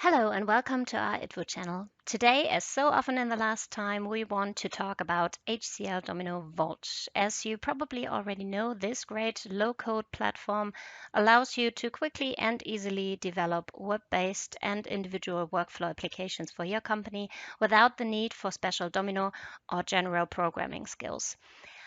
Hello and welcome to our ITVO channel. Today, as so often in the last time, we want to talk about HCL Domino Vault. As you probably already know, this great low-code platform allows you to quickly and easily develop web-based and individual workflow applications for your company without the need for special Domino or general programming skills.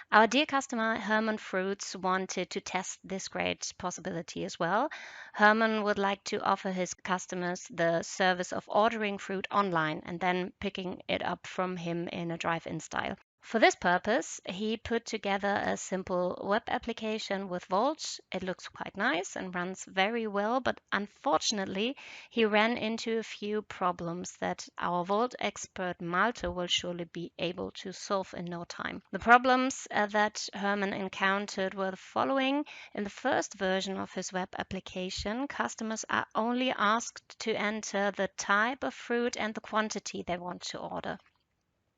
Our dear customer, Hermann Fruits, wanted to test this great possibility as well. Hermann would like to offer his customers the service of ordering fruit online and then picking it up from him in a drive-in style. For this purpose, he put together a simple web application with Volt. It looks quite nice and runs very well, but unfortunately, he ran into a few problems that our Volt expert Malte will surely be able to solve in no time. The problems that Hermann encountered were the following. In the first version of his web application, customers are only asked to enter the type of fruit and the quantity they want to order.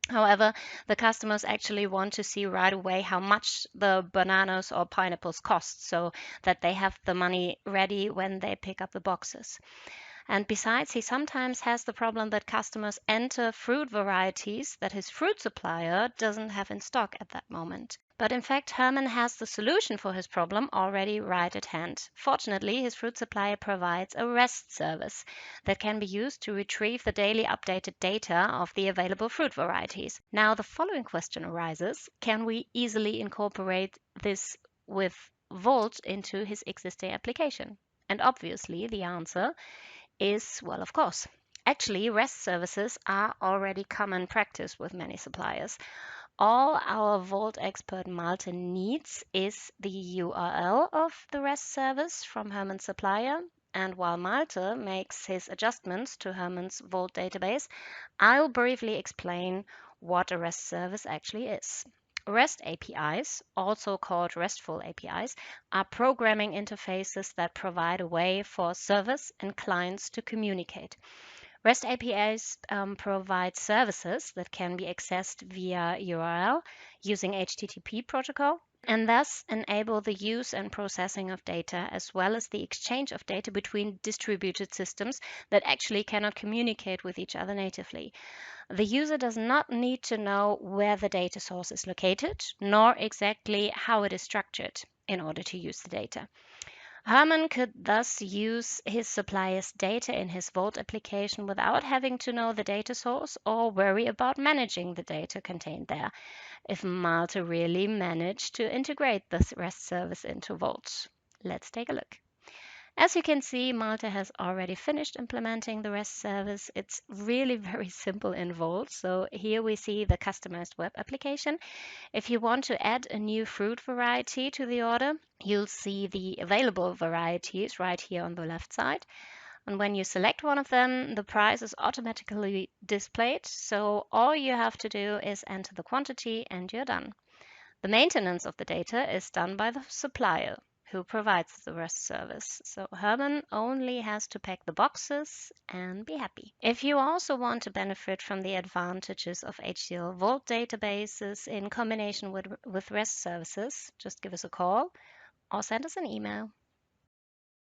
However, the customers actually want to see right away how much the bananas or pineapples cost so that they have the money ready when they pick up the boxes. And besides, he sometimes has the problem that customers enter fruit varieties that his fruit supplier doesn't have in stock at that moment. But in fact, Hermann has the solution for his problem already right at hand. Fortunately, his fruit supplier provides a REST service that can be used to retrieve the daily updated data of the available fruit varieties. Now, the following question arises: can we easily incorporate this with Volt into his existing application? And obviously, the answer is, well, of course. Actually, REST services are already common practice with many suppliers. All our Vault expert Malte needs is the URL of the REST service from Hermann's supplier. And while Malte makes his adjustments to Hermann's Vault database, I'll briefly explain what a REST service actually is. REST APIs, also called RESTful APIs, are programming interfaces that provide a way for servers and clients to communicate. REST APIs provide services that can be accessed via URL using HTTP protocol and thus enable the use and processing of data as well as the exchange of data between distributed systems that actually cannot communicate with each other natively. The user does not need to know where the data source is located, nor exactly how it is structured in order to use the data. Hermann could thus use his supplier's data in his Vault application without having to know the data source or worry about managing the data contained there, if Malte really managed to integrate this REST service into Vault. Let's take a look. As you can see, Malte has already finished implementing the REST service. It's really very simple in Vault. So here we see the customized web application. If you want to add a new fruit variety to the order, you'll see the available varieties right here on the left side. And when you select one of them, the price is automatically displayed. So all you have to do is enter the quantity and you're done. The maintenance of the data is done by the supplier who provides the REST service. So Hermann only has to pack the boxes and be happy. If you also want to benefit from the advantages of HCL Vault databases in combination with REST services, just give us a call or send us an email.